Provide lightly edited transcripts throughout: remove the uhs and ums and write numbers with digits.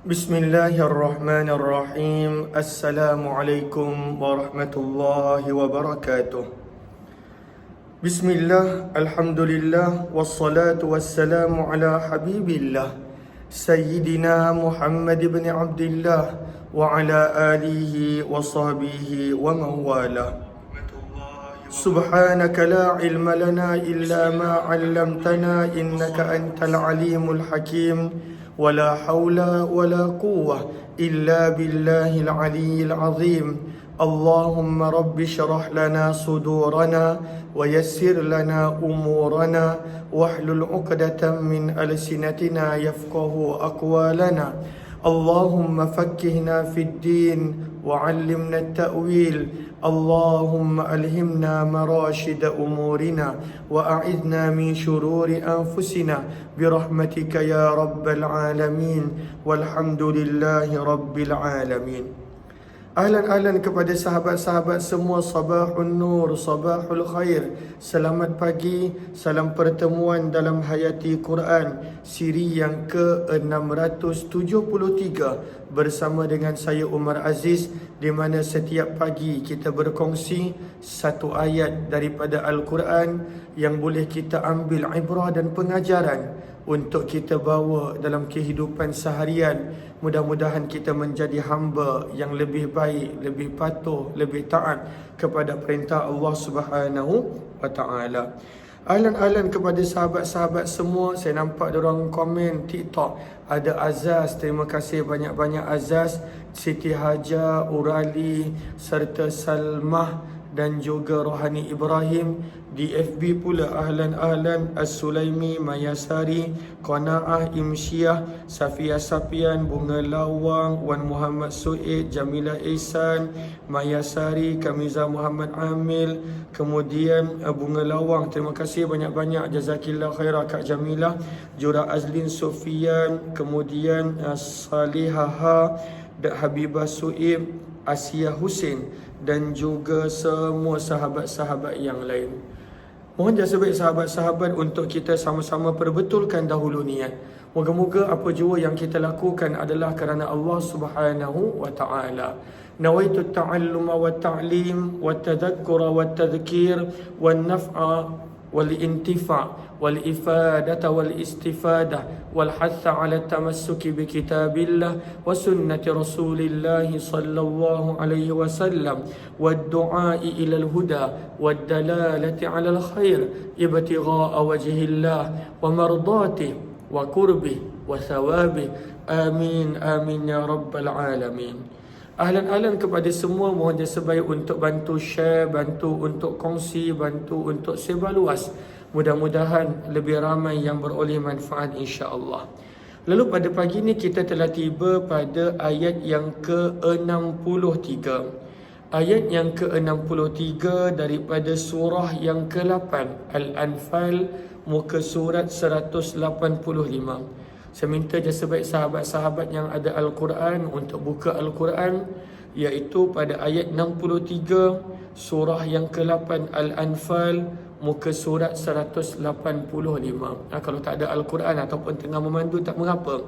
Bismillahirrahmanirrahim. Assalamualaikum warahmatullahi wabarakatuh. Bismillah, alhamdulillah, wassalatu wassalamu ala habibillah Sayyidina Muhammad ibn Abdillah wa ala alihi wa sahbihi wa mawala. Subhanaka la ilma lana illa ma 'allamtana innaka antal alimul hakim. ولا حول ولا قوة إلا بالله العلي العظيم. اللهم رب اشرح لنا صدورنا ويسر لنا أمورنا واحلل عقدة من ألسنتنا يفقه أقوالنا. اللهم فقهنا في الدين وعلمنا التأويل. اللهم ألهمنا مراشد أمورنا وأعذنا من شرور أنفسنا برحمتك يا رب العالمين والحمد لله رب العالمين. Ahlan kepada sahabat-sahabat semua, sabahun nur, sabahul khair. Selamat pagi, salam pertemuan dalam Hayati Quran siri yang ke-673 bersama dengan saya Umar Aziz, di mana setiap pagi kita berkongsi satu ayat daripada Al-Quran yang boleh kita ambil ibrah dan pengajaran untuk kita bawa dalam kehidupan seharian. Mudah-mudahan kita menjadi hamba yang lebih baik, lebih patuh, lebih taat kepada perintah Allah Subhanahu wa taala. Ahlan kepada sahabat-sahabat semua. Saya nampak diorang komen TikTok ada Azaz, terima kasih banyak-banyak Azaz, Siti Haja, Urali serta Salmah dan juga Rohani Ibrahim. Di FB pula ahlan As-Sulaimi, Mayasari, Qanaah, Imsyiah, Safia Sapian, Bunga Lawang, Wan Muhammad Suid, Jamila Ihsan, Mayasari, Kamiza Muhammad Amil, kemudian Bunga Lawang, terima kasih banyak-banyak, jazakillah khairah Kak Jamilah, Jura Azlin Sofian, kemudian Salihaha, Habibah Suib, Asia Hussein dan juga semua sahabat-sahabat yang lain. Mohon jasa baik sahabat-sahabat untuk kita sama-sama perbetulkan dahulu niat. Moga-moga apa jua yang kita lakukan adalah kerana Allah Subhanahu wa taala. Nawaitu ta'alluma wa ta'lim wa tadhakkura wa tadhkir wa naf'a والانتفاع والإفادة والاستفادة والحث على التمسك بكتاب الله وسنة رسول الله صلى الله عليه وسلم والدعاء إلى الهدى والدلالة على الخير ابتغاء وجه الله ومرضاته وقربه وثوابه. آمين آمين يا رب العالمين. Ahlan kepada semua, mohon jasa baik untuk bantu share, bantu untuk kongsi, bantu untuk sebar luas. Mudah-mudahan lebih ramai yang beroleh manfaat insya-Allah. Lalu pada pagi ini kita telah tiba pada ayat yang ke-63. Ayat yang ke-63 daripada surah yang ke-8 Al-Anfal, muka surat 185. Saya minta jasa baik sahabat-sahabat yang ada Al-Quran untuk buka Al-Quran, iaitu pada ayat 63 surah yang ke-8 Al-Anfal, muka surat 185. Kalau tak ada Al-Quran ataupun tengah memandu tak mengapa.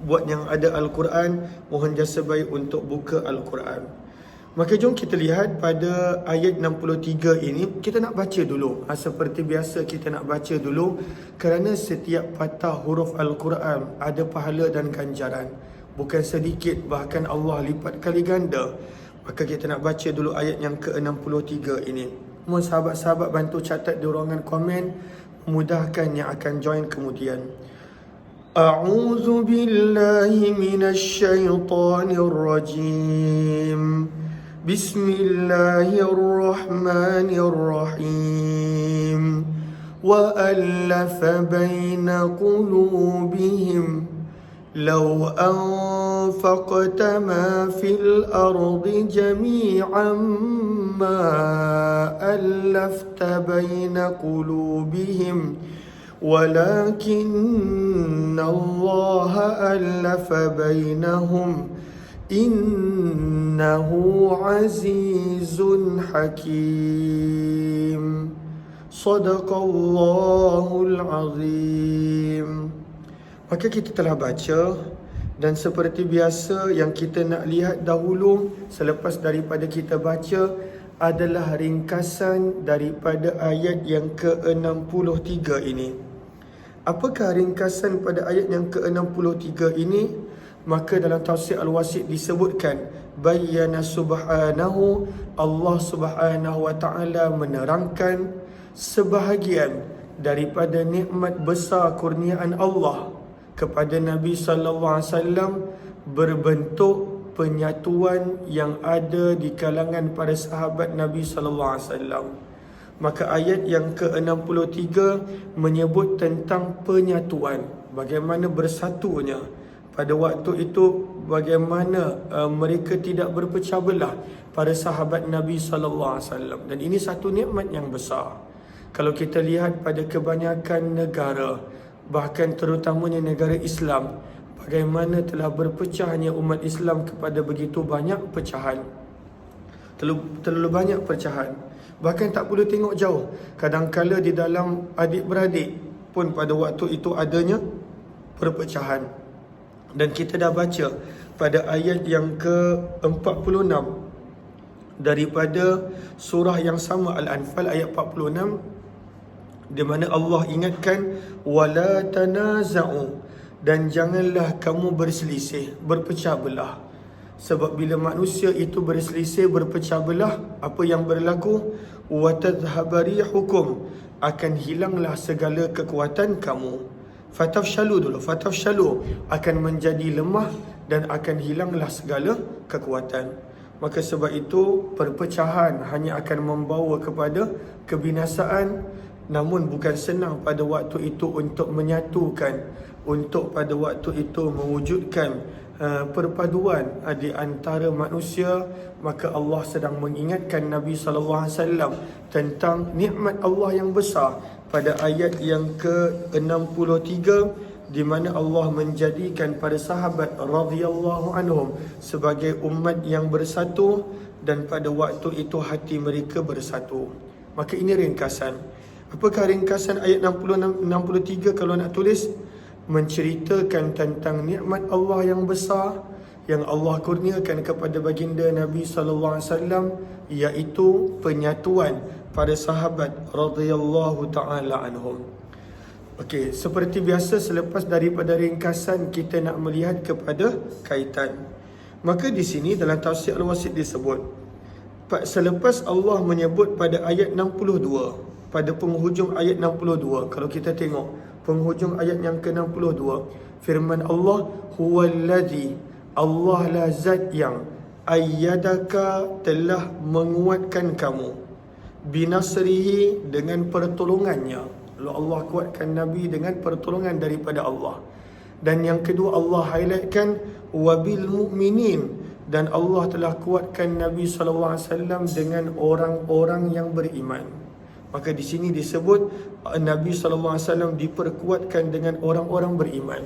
Buat yang ada Al-Quran, mohon jasa baik untuk buka Al-Quran. Maka jom kita lihat pada ayat 63 ini. Kita nak baca dulu. Seperti biasa kita nak baca dulu, kerana setiap patah huruf Al-Quran ada pahala dan ganjaran. Bukan sedikit, bahkan Allah lipat kali ganda. Maka kita nak baca dulu ayat yang ke-63 ini. Mohon sahabat-sahabat bantu catat di ruangan komen, memudahkan yang akan join kemudian. A'udzu billahi minasy syaithanir rajim. Bismillahirrahmanirrahim. Wa alafa baina qulubihim law anfaqta ma fil ardi jami'an ma alafta baina qulubihim ولكن الله ألف بينهم إنه عزيز حكيم صدق الله العظيم. Maka kita telah baca Dan seperti biasa yang kita nak lihat dahulu selepas daripada kita baca adalah ringkasan daripada ayat yang ke-63 ini. Apakah ringkasan pada ayat yang ke-63 ini? Maka dalam tafsir Al-Wasit disebutkan, bayyana subhanahu, Allah Subhanahu wa ta'ala menerangkan sebahagian daripada nikmat besar kurniaan Allah kepada Nabi sallallahu alaihi wasallam berbentuk penyatuan yang ada di kalangan para sahabat Nabi sallallahu alaihi wasallam. Maka ayat yang ke-63 menyebut tentang penyatuan, bagaimana bersatunya pada waktu itu, bagaimana mereka tidak berpecah belah para sahabat Nabi sallallahu alaihi wasallam. Dan ini satu nikmat yang besar. Kalau kita lihat pada kebanyakan negara, bahkan terutamanya negara Islam, bagaimana telah berpecahnya umat Islam kepada begitu banyak pecahan, terlalu banyak pecahan. Bahkan tak perlu tengok jauh, kadangkala di dalam adik-beradik pun pada waktu itu adanya perpecahan. Dan kita dah baca pada ayat yang ke-46 daripada surah yang sama, Al-Anfal ayat 46, di mana Allah ingatkan wala tanaza'u, dan janganlah kamu berselisih, berpecah belah. Sebab bila manusia itu berselisih, berpecah belah, apa yang berlaku? Wa tadhhaba rihukum, akan hilanglah segala kekuatan kamu. Fatafshalu, akan menjadi lemah dan akan hilanglah segala kekuatan. Maka sebab itu perpecahan hanya akan membawa kepada kebinasaan. Namun bukan senang pada waktu itu untuk menyatukan, untuk pada waktu itu mewujudkan perpaduan di antara manusia. Maka Allah sedang mengingatkan Nabi SAW tentang nikmat Allah yang besar pada ayat yang ke-63, di mana Allah menjadikan para sahabat radhiyallahu anhum sebagai umat yang bersatu, dan pada waktu itu hati mereka bersatu. Maka ini ringkasan. Apakah ringkasan ayat 63 kalau nak tulis? Menceritakan tentang nikmat Allah yang besar yang Allah kurniakan kepada baginda Nabi sallallahu alaihi wasallam, iaitu penyatuan para sahabat radhiyallahu taala anhum. Okey, seperti biasa selepas daripada ringkasan kita nak melihat kepada kaitan. Maka di sini dalam tafsir Al-Wasit disebut, selepas Allah menyebut pada ayat 62, pada penghujung ayat 62, kalau kita tengok penghujung ayat yang ke-62, firman Allah, huwallazi, Allah lah zat yang ayyadaka, telah menguatkan kamu, binasrihi, dengan pertolongannya. Lalu Allah kuatkan Nabi dengan pertolongan daripada Allah. Dan yang kedua Allah highlightkan wabil mu'minin, dan Allah telah kuatkan Nabi SAW dengan orang-orang yang beriman. Maka di sini disebut Nabi SAW diperkuatkan dengan orang-orang beriman.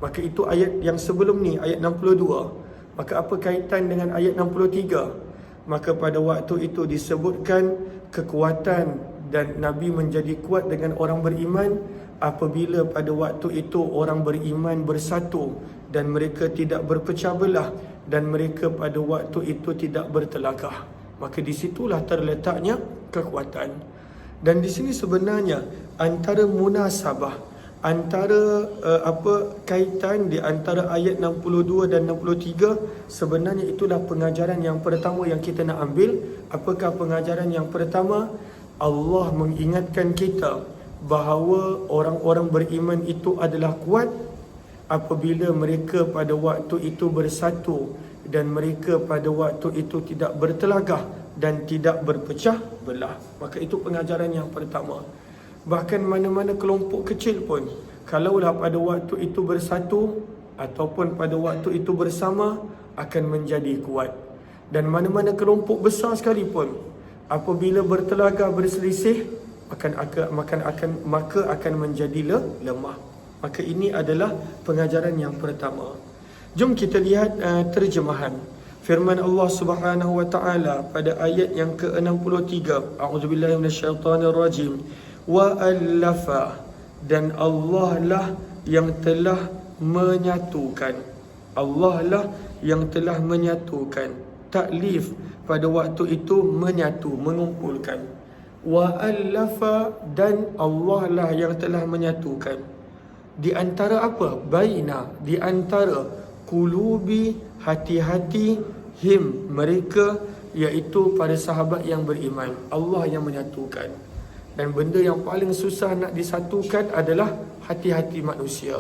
Maka itu ayat yang sebelum ni, ayat 62. Maka apa kaitan dengan ayat 63? Maka pada waktu itu disebutkan kekuatan dan Nabi menjadi kuat dengan orang beriman apabila pada waktu itu orang beriman bersatu dan mereka tidak berpecah belah dan mereka pada waktu itu tidak bertelakah. Maka disitulah terletaknya kekuatan. Dan di sini sebenarnya antara munasabah, antara kaitan di antara ayat 62 dan 63, sebenarnya itulah pengajaran yang pertama yang kita nak ambil. Apakah pengajaran yang pertama? Allah mengingatkan kita bahawa orang-orang beriman itu adalah kuat apabila mereka pada waktu itu bersatu dan mereka pada waktu itu tidak bertelagah dan tidak berpecah belah. Maka itu pengajaran yang pertama. Bahkan mana-mana kelompok kecil pun, kalaulah pada waktu itu bersatu ataupun pada waktu itu bersama, akan menjadi kuat. Dan mana-mana kelompok besar sekalipun, apabila bertelagah, berselisih, maka akan menjadi lemah. Maka ini adalah pengajaran yang pertama. Jom kita lihat terjemahan firman Allah Subhanahu wa taala pada ayat yang ke-63. A'udzubillahi minasyaitonirrajim. Wa allafa, dan Allah lah yang telah menyatukan. Allah lah yang telah menyatukan. Taklif pada waktu itu menyatu, mengumpulkan. Wa allafa, dan Allah lah yang telah menyatukan. Di antara apa? Baina, di antara kulubi, hati-hati, him, mereka, iaitu para sahabat yang beriman. Allah yang menyatukan. Dan benda yang paling susah nak disatukan adalah hati-hati manusia.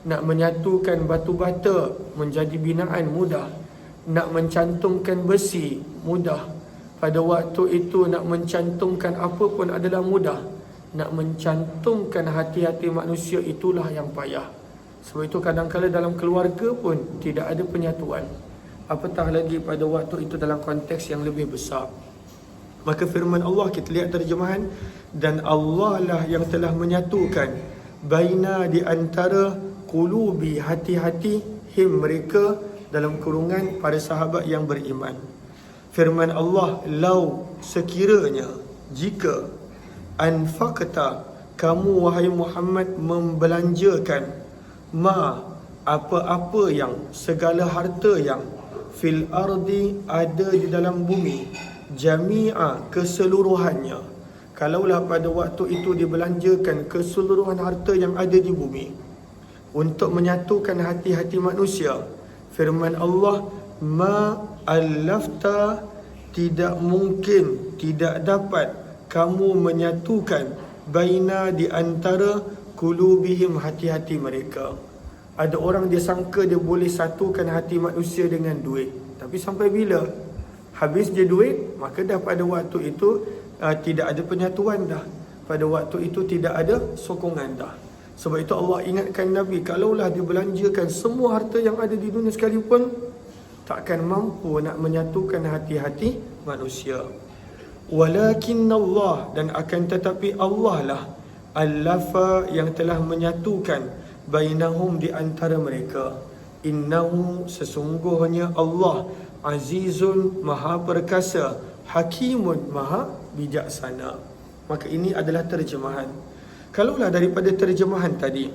Nak menyatukan batu bata menjadi binaan mudah. Nak mencantumkan besi mudah. Pada waktu itu nak mencantumkan apa pun adalah mudah. Nak mencantumkan hati-hati manusia itulah yang payah. Sebab itu kadang-kadang dalam keluarga pun tidak ada penyatuan. Apatah lagi pada waktu itu dalam konteks yang lebih besar. Maka firman Allah, kita lihat terjemahan, dan Allah lah yang telah menyatukan baina, di antara qulubi, hati-hati, him, mereka, dalam kurungan para sahabat yang beriman. Firman Allah, lau, sekiranya, jika, anfaqta, kamu wahai Muhammad membelanjakan, ma, apa-apa yang, segala harta yang, fil ardi, ada di dalam bumi, jami'a, keseluruhannya. Kalaulah pada waktu itu dibelanjakan keseluruhan harta yang ada di bumi untuk menyatukan hati-hati manusia, firman Allah, ma allafta, tidak mungkin, tidak dapat kamu menyatukan baina, di antara kulubihim, hati-hati mereka. Ada orang dia sangka dia boleh satukan hati manusia dengan duit. Tapi sampai bila? Habis je duit, maka dah pada waktu itu tidak ada penyatuan dah. Pada waktu itu tidak ada sokongan dah. Sebab itu Allah ingatkan Nabi, kalaulah dibelanjakan semua harta yang ada di dunia sekalipun, takkan mampu nak menyatukan hati-hati manusia. Walakin Allah, dan akan tetapi Allah lah, allafa, yang telah menyatukan, bainahum, di antara mereka. Innahu, sesungguhnya Allah, azizun, maha perkasa, hakimun, maha bijaksana. Maka ini adalah terjemahan. Kalaulah daripada terjemahan tadi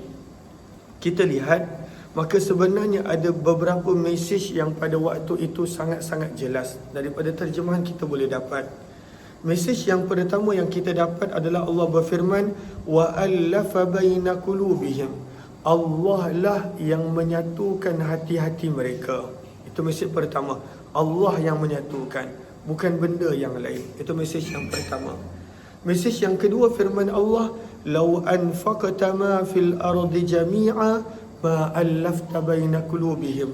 kita lihat, maka sebenarnya ada beberapa mesej yang pada waktu itu sangat-sangat jelas. Daripada terjemahan kita boleh dapat. Mesej yang pertama yang kita dapat adalah Allah berfirman, wa allafa baina qulubihim, Allah lah yang menyatukan hati-hati mereka. Itu mesej pertama. Allah yang menyatukan, bukan benda yang lain. Itu mesej yang pertama. Mesej yang kedua, firman Allah, lau anfaqta ma fil ardi jami'a ma allafta baina qulubihim.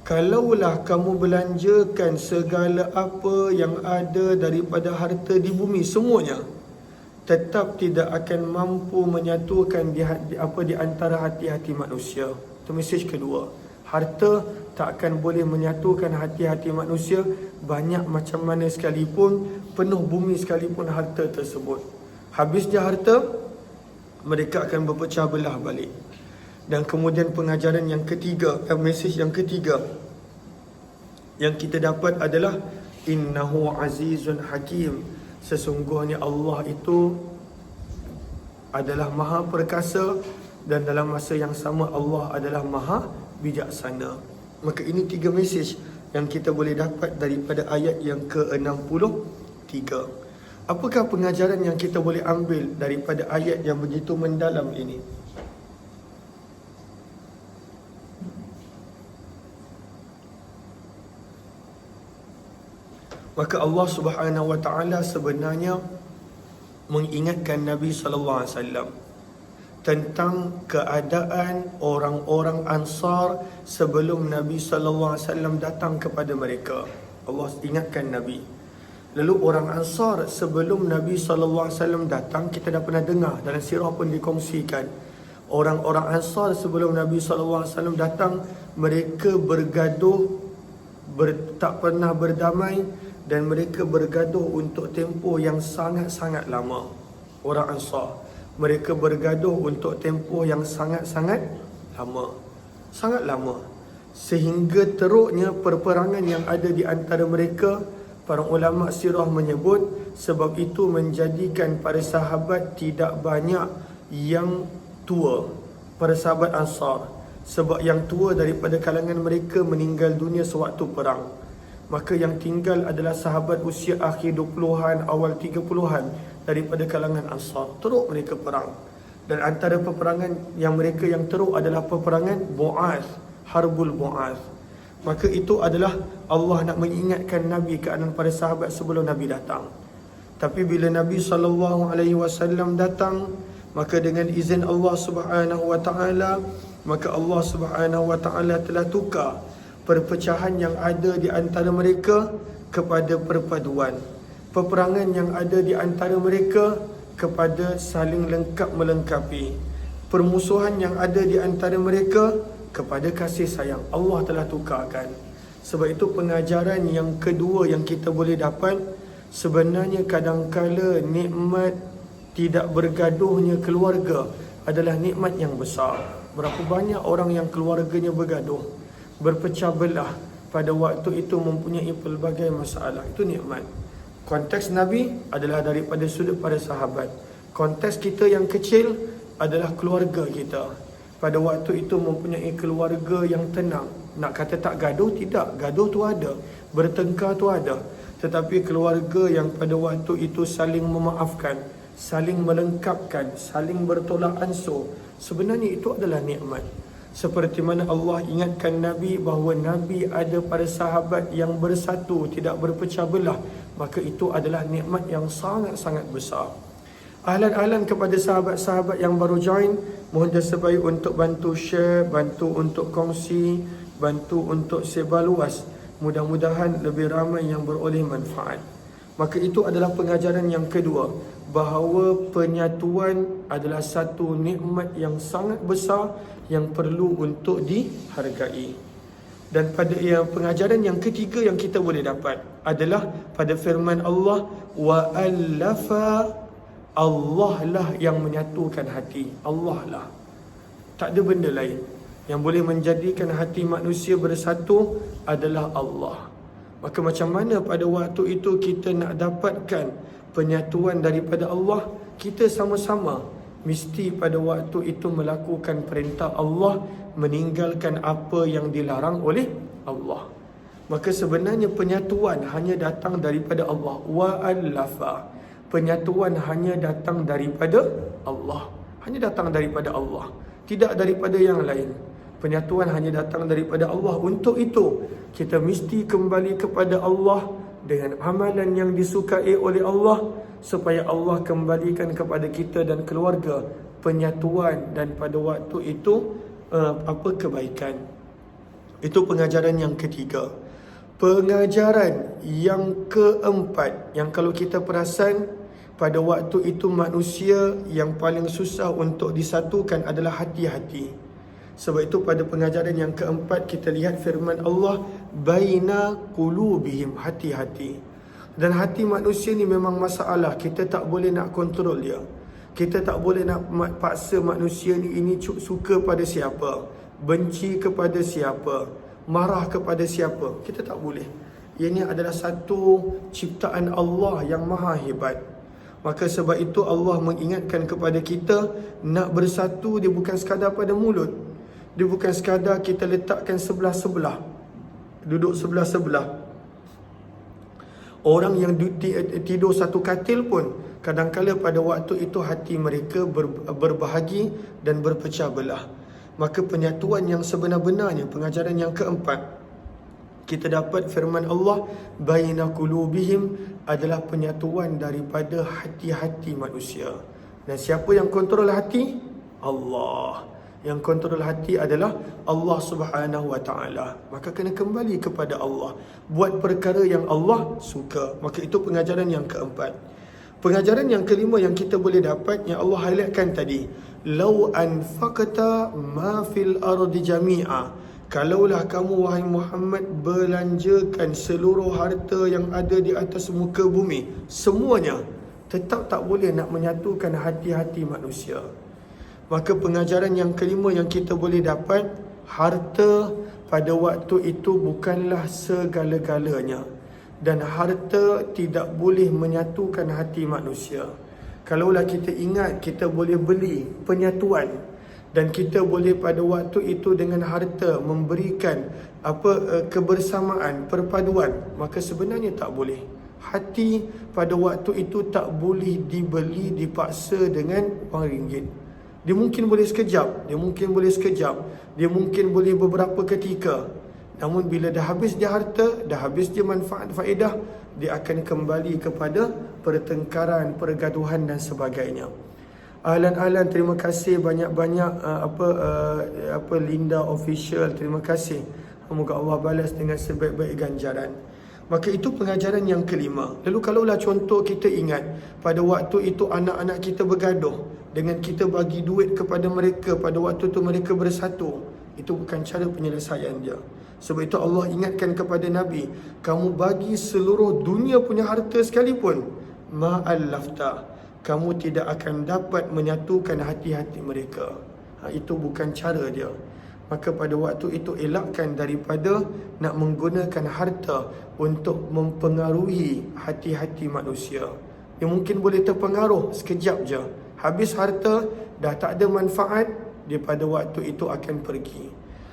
Kalaulah kamu belanjakan segala apa yang ada daripada harta di bumi semuanya, tetap tidak akan mampu menyatukan di antara hati-hati manusia. Itu mesej kedua. Harta tak akan boleh menyatukan hati-hati manusia, banyak macam mana sekalipun, penuh bumi sekalipun harta tersebut. Habis dia harta, mereka akan berpecah belah balik. Dan kemudian pengajaran yang ketiga, mesej yang ketiga yang kita dapat adalah innahu azizun hakim. Sesungguhnya Allah itu adalah maha perkasa, dan dalam masa yang sama Allah adalah maha bijaksana. Maka ini tiga mesej yang kita boleh dapat daripada ayat yang ke-63. Apakah pengajaran yang kita boleh ambil daripada ayat yang begitu mendalam ini? Maka Allah Subhanahu wa taala sebenarnya mengingatkan Nabi sallallahu alaihi wasallam tentang keadaan orang-orang Ansar sebelum Nabi sallallahu alaihi wasallam datang kepada mereka. Allah ingatkan Nabi. Lalu orang Ansar sebelum Nabi sallallahu alaihi wasallam datang, kita dah pernah dengar dalam sirah pun dikongsikan. Orang-orang Ansar sebelum Nabi sallallahu alaihi wasallam datang, mereka bergaduh, tak pernah berdamai, dan mereka bergaduh untuk tempoh yang sangat-sangat lama. Orang Ansar, mereka bergaduh untuk tempoh yang sangat-sangat lama. Sangat lama. Sehingga teruknya perperangan yang ada di antara mereka. Para ulama sirah menyebut sebab itu menjadikan para sahabat tidak banyak yang tua. Para sahabat Ansar Sebab yang tua daripada kalangan mereka meninggal dunia sewaktu perang. Maka yang tinggal adalah sahabat usia akhir 20-an, awal 30-an daripada kalangan Ansar. Teruk mereka perang. Dan antara peperangan yang mereka yang teruk adalah peperangan Bu'ath, Harbul Bu'ath. Maka itu adalah Allah nak mengingatkan Nabi keadaan para sahabat sebelum Nabi datang. Tapi bila Nabi SAW datang, maka dengan izin Allah Subhanahu Wa Taala, maka Allah Subhanahu Wa Taala telah tukar perpecahan yang ada di antara mereka kepada perpaduan. Peperangan yang ada di antara mereka kepada saling lengkap melengkapi. Permusuhan yang ada di antara mereka kepada kasih sayang. Allah telah tukarkan. Sebab itu pengajaran yang kedua yang kita boleh dapat, sebenarnya kadangkala nikmat tidak bergaduhnya keluarga adalah nikmat yang besar. Berapa banyak orang yang keluarganya bergaduh, berpecah belah, pada waktu itu mempunyai pelbagai masalah. Itu nikmat. Konteks Nabi adalah daripada sudut para sahabat. Konteks kita yang kecil adalah keluarga kita. Pada waktu itu mempunyai keluarga yang tenang. Nak kata tak gaduh, tidak. Gaduh tu ada, bertengkar tu ada. Tetapi keluarga yang pada waktu itu saling memaafkan, saling melengkapkan, saling bertolak ansur, sebenarnya itu adalah nikmat. Seperti mana Allah ingatkan Nabi bahawa Nabi ada para sahabat yang bersatu, tidak berpecah belah, maka itu adalah nikmat yang sangat-sangat besar. Ahlan-ahlan kepada sahabat-sahabat yang baru join, mohon tersebaik untuk bantu share, bantu untuk kongsi, bantu untuk sebar luas. Mudah-mudahan lebih ramai yang beroleh manfaat. Maka itu adalah pengajaran yang kedua, bahawa penyatuan adalah satu nikmat yang sangat besar yang perlu untuk dihargai. Dan pada pengajaran yang ketiga yang kita boleh dapat adalah pada firman Allah, wa allafa, Allah lah yang menyatukan hati. Allah lah, tak ada benda lain. Yang boleh menjadikan hati manusia bersatu adalah Allah. Maka macam mana pada waktu itu kita nak dapatkan penyatuan daripada Allah? Kita sama-sama mesti pada waktu itu melakukan perintah Allah, meninggalkan apa yang dilarang oleh Allah. Maka sebenarnya penyatuan hanya datang daripada Allah. Wa allafa, penyatuan hanya datang daripada Allah. Hanya datang daripada Allah, tidak daripada yang lain. Penyatuan hanya datang daripada Allah. Untuk itu kita mesti kembali kepada Allah dengan amalan yang disukai oleh Allah, supaya Allah kembalikan kepada kita dan keluarga penyatuan dan pada waktu itu kebaikan. Itu pengajaran yang ketiga. Pengajaran yang keempat, yang kalau kita perasan, pada waktu itu manusia yang paling susah untuk disatukan adalah hati-hati. Sebab itu pada pengajaran yang keempat kita lihat firman Allah, baina qulubihim, hati-hati. Dan hati manusia ni memang masalah. Kita tak boleh nak kontrol dia. Kita tak boleh nak paksa manusia ni ini suka pada siapa, benci kepada siapa, marah kepada siapa. Kita tak boleh. Ini adalah satu ciptaan Allah yang maha hebat. Maka sebab itu Allah mengingatkan kepada kita, nak bersatu dia bukan sekadar pada mulut. Dia bukan sekadar kita letakkan sebelah-sebelah, duduk sebelah-sebelah. Orang yang tidur satu katil pun kadang-kala pada waktu itu hati mereka berbahagi dan berpecah belah. Maka penyatuan yang sebenar-benarnya, pengajaran yang keempat, kita dapat firman Allah, baina qulubihim, adalah penyatuan daripada hati-hati manusia. Dan siapa yang kontrol hati? Allah. Yang kontrol hati adalah Allah Subhanahu Wa Taala. Maka kena kembali kepada Allah, buat perkara yang Allah suka. Maka itu pengajaran yang keempat. Pengajaran yang kelima yang kita boleh dapat, yang Allah highlightkan tadi, lau anfaqta ma fil ardi jami'a, kalaulah kamu wahai Muhammad belanjakan seluruh harta yang ada di atas muka bumi, semuanya, tetap tak boleh nak menyatukan hati-hati manusia. Maka pengajaran yang kelima yang kita boleh dapat, harta pada waktu itu bukanlah segala-galanya. Dan harta tidak boleh menyatukan hati manusia. Kalaulah kita ingat kita boleh beli penyatuan dan kita boleh pada waktu itu dengan harta memberikan kebersamaan, perpaduan, maka sebenarnya tak boleh. Hati pada waktu itu tak boleh dibeli, dipaksa dengan wang ringgit. Dia mungkin boleh sekejap, dia mungkin boleh beberapa ketika. Namun bila dah habis dia harta, dah habis dia manfaat faedah, dia akan kembali kepada pertengkaran, pergaduhan dan sebagainya. Ahlan, terima kasih banyak-banyak Linda Official, terima kasih. Semoga Allah balas dengan sebaik-baik ganjaran. Maka itu pengajaran yang kelima. Lalu kalaulah contoh kita ingat pada waktu itu anak-anak kita bergaduh, dengan kita bagi duit kepada mereka, pada waktu itu mereka bersatu, itu bukan cara penyelesaian dia. Sebab itu Allah ingatkan kepada Nabi, kamu bagi seluruh dunia punya harta sekalipun, ma'allafta, kamu tidak akan dapat menyatukan hati-hati mereka. Itu bukan cara dia. Maka pada waktu itu elakkan daripada nak menggunakan harta untuk mempengaruhi hati-hati manusia. Dia mungkin boleh terpengaruh sekejap je. Habis harta, dah tak ada manfaat, dia pada waktu itu akan pergi.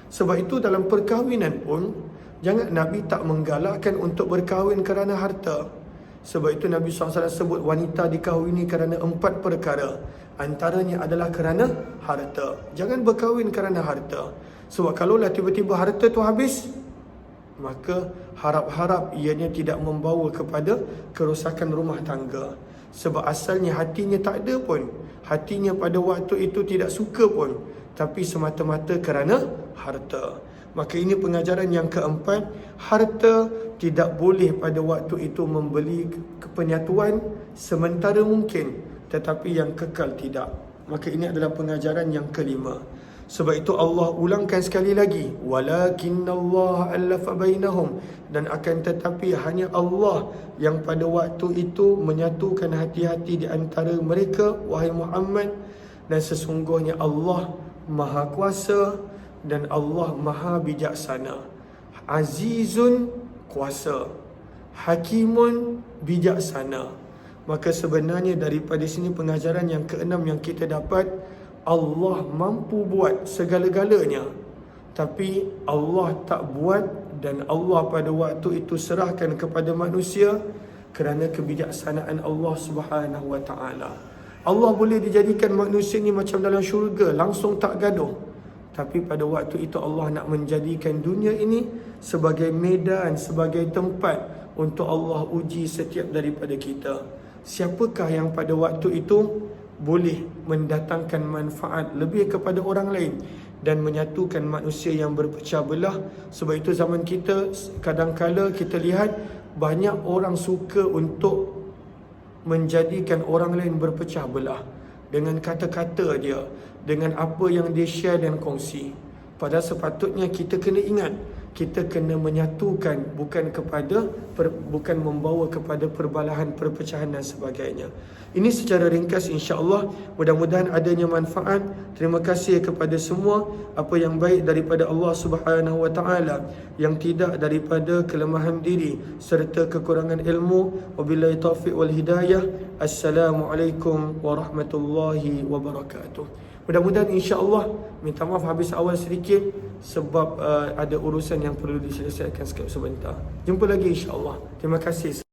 Sebab itu dalam perkahwinan pun, jangan Nabi tak menggalakkan untuk berkahwin kerana harta. Sebab itu Nabi SAW sebut wanita dikahwini kerana 4 perkara. Antaranya adalah kerana harta. Jangan berkahwin kerana harta. Sebab kalaulah tiba-tiba harta tu habis, maka harap-harap ianya tidak membawa kepada kerosakan rumah tangga. Sebab asalnya hatinya tak ada pun. Hatinya pada waktu itu tidak suka pun, tapi semata-mata kerana harta. Maka ini pengajaran yang keempat. Harta tidak boleh pada waktu itu membeli penyatuan sementara mungkin, tetapi yang kekal tidak. Maka ini adalah pengajaran yang kelima. Sebab itu Allah ulangkan sekali lagi, walakinnallaha allafa bainahum, dan akan tetapi hanya Allah yang pada waktu itu menyatukan hati-hati di antara mereka, wahai Muhammad. Dan sesungguhnya Allah Maha Kuasa dan Allah Maha Bijaksana. Azizun, kuasa, Hakimun, bijaksana. Maka sebenarnya daripada sini pengajaran yang keenam yang kita dapat, Allah mampu buat segala-galanya, tapi Allah tak buat, dan Allah pada waktu itu serahkan kepada manusia kerana kebijaksanaan Allah Subhanahu Wa Taala. Allah boleh dijadikan manusia ni macam dalam syurga, langsung tak gaduh. Tapi pada waktu itu Allah nak menjadikan dunia ini sebagai medan, sebagai tempat untuk Allah uji setiap daripada kita. Siapakah yang pada waktu itu boleh mendatangkan manfaat lebih kepada orang lain dan menyatukan manusia yang berpecah belah? Sebab itu zaman kita kadang-kala kita lihat banyak orang suka untuk menjadikan orang lain berpecah belah dengan kata-kata dia, dengan apa yang dia share dan kongsi. Padahal sepatutnya kita kena ingat, kita kena menyatukan, bukan membawa kepada perbalahan, perpecahan dan sebagainya. Ini secara ringkas insya-Allah, mudah-mudahan adanya manfaat. Terima kasih kepada semua. Apa yang baik daripada Allah Subhanahu Wa Taala, yang tidak daripada kelemahan diri serta kekurangan ilmu. Wabillahi taufiq wal hidayah. Assalamualaikum warahmatullahi wabarakatuh. Mudah-mudahan insya-Allah, minta maaf habis awal sedikit sebab ada urusan yang perlu diselesaikan sebentar. Jumpa lagi insya-Allah. Terima kasih.